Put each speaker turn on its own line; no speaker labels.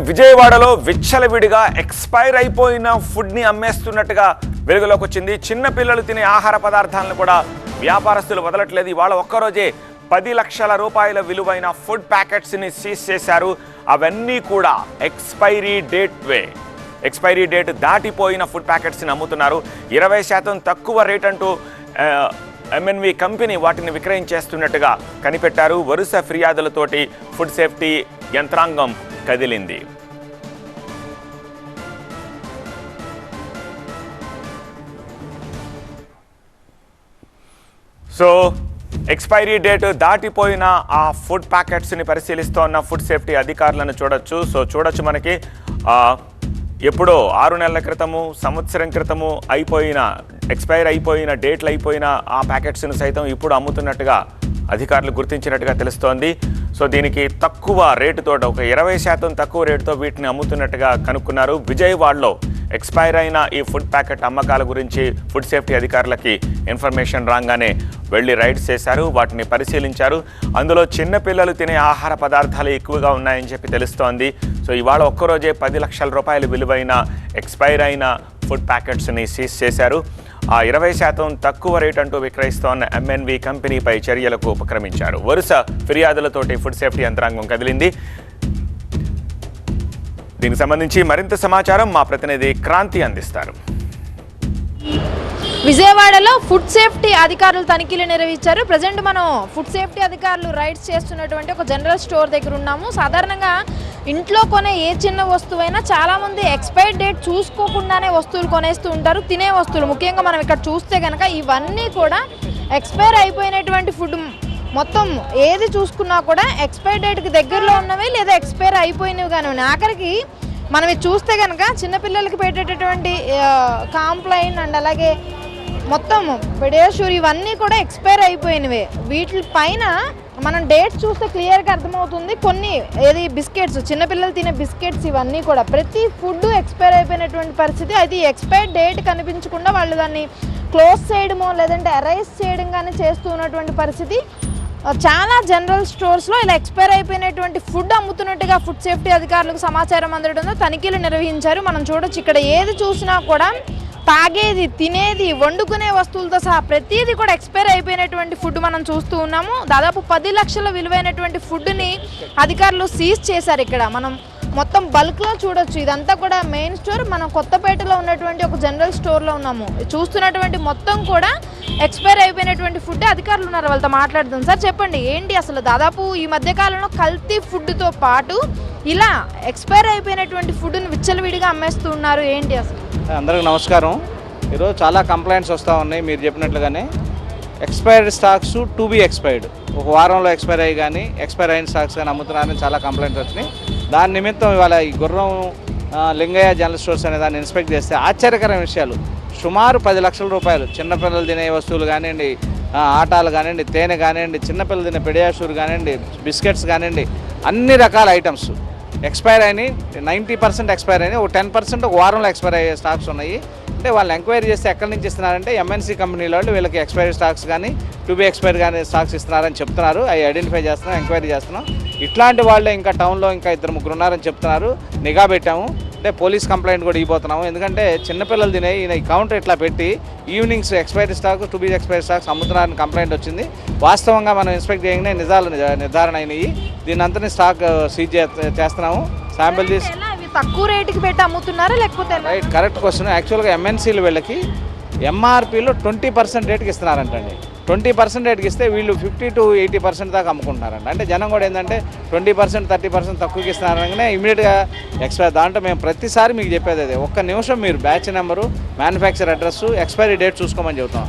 విజయవాడలో విచ్చలవిడిగా ఎక్స్పైర్ అయిపోయిన ఫుడ్ ని అమ్మేస్తున్నట్టుగా వెలుగులోకి వచ్చింది. చిన్న పిల్లలు తినే ఆహార పదార్థాలను కూడా వ్యాపారస్తులు వదలట్లేదు. ఇవాళ ఒక్కరోజే 10 లక్షల రూపాయల విలువైన ఫుడ్ ప్యాకెట్స్ ని సీజ్ చేశారు. అవన్నీ కూడా ఎక్స్పైరీ డేట్ దాటిపోయిన ఫుడ్ ప్యాకెట్స్ ని అమ్ముతున్నారు. 20% తక్కువ రేట్ అంటూ MNV కంపెనీ వాటిని విక్రయించేస్తున్నట్టుగా కనిపెట్టారు. వరుస ఫిర్యాదులతోటి ఫుడ్ సేఫ్టీ యంత్రాంగం కదిలింది. సో ఎక్స్పైరీ డేట్ దాటిపోయిన ఆ ఫుడ్ ప్యాకెట్స్ని పరిశీలిస్తోన్న ఫుడ్ సేఫ్టీ అధికారులను చూడొచ్చు మనకి ఎప్పుడో 6 నెలల క్రితము, సంవత్సరం క్రితము ఎక్స్పైర్ అయిపోయిన డేట్లు అయిపోయిన ఆ ప్యాకెట్స్ను సైతం ఇప్పుడు అమ్ముతున్నట్టుగా అధికారులు గుర్తించినట్టుగా తెలుస్తోంది. సో దీనికి తక్కువ రేటుతో, ఒక 20% తక్కువ రేటుతో వీటిని అమ్ముతున్నట్టుగా కనుక్కున్నారు. విజయవాడలో ఎక్స్పైర్ అయిన ఈ ఫుడ్ ప్యాకెట్ అమ్మకాల గురించి ఫుడ్ సేఫ్టీ అధికారులకి ఇన్ఫర్మేషన్ రాగానే వెళ్ళి రైడ్స్ చేశారు, వాటిని పరిశీలించారు. అందులో చిన్నపిల్లలు తినే ఆహార పదార్థాలు ఎక్కువగా ఉన్నాయని చెప్పి తెలుస్తోంది. సో ఇవాళ ఒక్కరోజే 10 లక్షల రూపాయల విలువైన ఎక్స్పైర్ అయిన ఫుడ్ ప్యాకెట్స్ని సీజ్ చేశారు. ఆ 20% తక్కువ రేట్ అంటూ విక్రయిస్తోన్న MNV కంపెనీపై చర్యలకు ఉపక్రమించారు. వరుస ఫిర్యాదులతోటి ఫుడ్ సేఫ్టీ యంత్రాంగం కదిలింది. దీనికి సంబంధించి మరింత సమాచారం మా ప్రతినిధి క్రాంతి అందిస్తారు.
విజయవాడలో ఫుడ్ సేఫ్టీ అధికారులు తనిఖీలు నిర్వహించారు. ప్రజెంట్ మనం ఫుడ్ సేఫ్టీ అధికారులు రైడ్స్ చేస్తున్నటువంటి ఒక జనరల్ స్టోర్ దగ్గర ఉన్నాము. సాధారణంగా ఇంట్లో కొనే ఏ చిన్న వస్తువైనా చాలామంది ఎక్స్పైరీ డేట్ చూసుకోకుండానే వస్తువులు కొనేస్తూ ఉంటారు. తినే వస్తువులు ముఖ్యంగా మనం ఇక్కడ చూస్తే కనుక ఇవన్నీ కూడా ఎక్స్పైర్ అయిపోయినటువంటి ఫుడ్ మొత్తం ఏది చూసుకున్నా కూడా ఎక్స్పైరీ డేట్కి దగ్గరలో ఉన్నవి లేదా ఎక్స్పైర్ అయిపోయినవి కానీ ఉన్నాయి. ఆఖరికి మనం ఇది చూస్తే కనుక చిన్నపిల్లలకి పెట్టేటటువంటి కాంప్లైన్ అండ్ అలాగే మొత్తం పెడియాష్యూర్ ఇవన్నీ కూడా ఎక్స్పైర్ అయిపోయినవే. వీటి పైన మనం డేట్స్ చూస్తే క్లియర్గా అర్థమవుతుంది. కొన్ని బిస్కెట్స్, చిన్నపిల్లలు తినే బిస్కెట్స్ ఇవన్నీ కూడా ప్రతి ఫుడ్ ఎక్స్పైర్ అయిపోయినటువంటి పరిస్థితి. అయితే ఈ ఎక్స్పైర్ డేట్ కనిపించకుండా వాళ్ళు దాన్ని క్లోజ్ చేయడమో లేదంటే ఎరైజ్ చేయడం కానీ చేస్తూ ఉన్నటువంటి పరిస్థితి. చాలా జనరల్ స్టోర్స్లో ఇలా ఎక్స్పైర్ అయిపోయినటువంటి ఫుడ్ అమ్ముతున్నట్టుగా ఫుడ్ సేఫ్టీ అధికారులకు సమాచారం అందడంతో తనిఖీలు నిర్వహించారు. మనం చూడొచ్చు, ఇక్కడ ఏది చూసినా కూడా తాగేది, తినేది, వండుకునే వస్తువులతో సహా ప్రతిదీ కూడా ఎక్స్పైర్ అయిపోయినటువంటి ఫుడ్ మనం చూస్తూ ఉన్నాము. దాదాపు 10 లక్షల విలువైనటువంటి ఫుడ్ని అధికారులు సీజ్ చేశారు. ఇక్కడ మనం మొత్తం బల్క్లో చూడొచ్చు. ఇదంతా కూడా మెయిన్ స్టోర్. మనం కొత్తపేటలో ఉన్నటువంటి ఒక జనరల్ స్టోర్లో ఉన్నాము. చూస్తున్నటువంటి మొత్తం కూడా ఎక్స్పైర్ అయిపోయినటువంటి ఫుడ్. అధికారులు ఉన్నారు, వాళ్ళతో మాట్లాడుతుంది. సార్ చెప్పండి, ఏంటి అసలు దాదాపు ఈ మధ్యకాలంలో కల్తీ ఫుడ్తో పాటు ఇలా ఎక్స్పైర్ అయిపోయినటువంటి ఫుడ్ని విచ్చలవిడిగా అమ్మేస్తూ ఉన్నారు, ఏంటి అసలు?
అందరికీ నమస్కారం. ఈరోజు చాలా కంప్లైంట్స్ వస్తూ ఉన్నాయి. మీరు చెప్పినట్లుగానే expired stocks to be expired, ఒక వారంలో ఎక్స్పైర్ అయ్యి కానీ ఎక్స్పైర్ అయిన స్టాక్స్ కానీ అమ్ముతున్నారని చాలా కంప్లైంట్స్ వచ్చినాయి. దాని నిమిత్తం ఇవాళ ఈ గుర్రం లింగయ్య జనరల్ స్టోర్స్ అనే దాన్ని ఇన్స్పెక్ట్ చేస్తే ఆశ్చర్యకరమైన విషయాలు, సుమారు 10 లక్షల రూపాయలు చిన్నపిల్లలు తినే వస్తువులు కానివ్వండి, ఆటాలు కానివ్వండి, తేనె కానివ్వండి, చిన్నపిల్లలు తినే పెడియాష్యూర్ కానివ్వండి, బిస్కెట్స్ కానివ్వండి, అన్ని రకాల ఐటమ్స్ ఎక్స్పైర్ అయినాయి. 90% ఎక్స్పైర్ అయినాయి. ఒక 10% ఒక వారంలో ఎక్స్పైర్ అయ్యే స్టాక్స్ ఉన్నాయి. అంటే వాళ్ళు ఎంక్వైరీ చేస్తే ఎక్కడి నుంచి ఇస్తున్నారంటే MNC కంపెనీల వాళ్ళు వీళ్ళకి ఎక్స్పైరీ స్టాక్స్ కానీ టు బీ ఎక్స్పైర్ కానీ స్టాక్స్ ఇస్తున్నారని చెప్తున్నారు. అవి ఐడెంటిఫై చేస్తున్నాం, ఎంక్వైరీ చేస్తున్నాం. ఇట్లాంటి వాళ్ళే ఇంకా టౌన్లో ఇంకా 2-3 ఉన్నారని చెప్తున్నారు. నిఘా పెట్టాము. అంటే పోలీస్ కంప్లైంట్ కూడా ఇవ్వబోతున్నాము. ఎందుకంటే చిన్నపిల్లలు తినే ఈ కౌంటర్ ఇట్లా పెట్టి evenings expiry stock, to be expiry stocks అమ్ముతున్నారని కంప్లైంట్ వచ్చింది. వాస్తవంగా మనం ఇన్స్పెక్ట్ చేయగానే నిజాలు నిర్ధారణ అయినాయి. దీని అంతని స్టాక్ సీజ్ చేస్తున్నాము. శాంపిల్ తీసి
తక్కువ రేటుకి పెట్టి అమ్ముతున్నారా లేకపోతే?
Right, correct question. యాక్చువల్గా MNCలు వీళ్ళకి MRPలో 20% రేటుకి ఇస్తున్నారంటండి. 20% రేటుకి ఇస్తే వీళ్ళు 50 to 80% దాకా అమ్ముకుంటున్నారంట. అంటే జనం కూడా ఏంటంటే 20%, 30% తక్కువకి ఇస్తున్నారనగానే ఇమీడియట్గా ఎక్స్పైర్. దాంట్లో మేము ప్రతిసారి మీకు చెప్పేది అదే, ఒక్క నిమిషం మీరు batch number, manufacture address, expiry date చూసుకోమని చెబుతాం.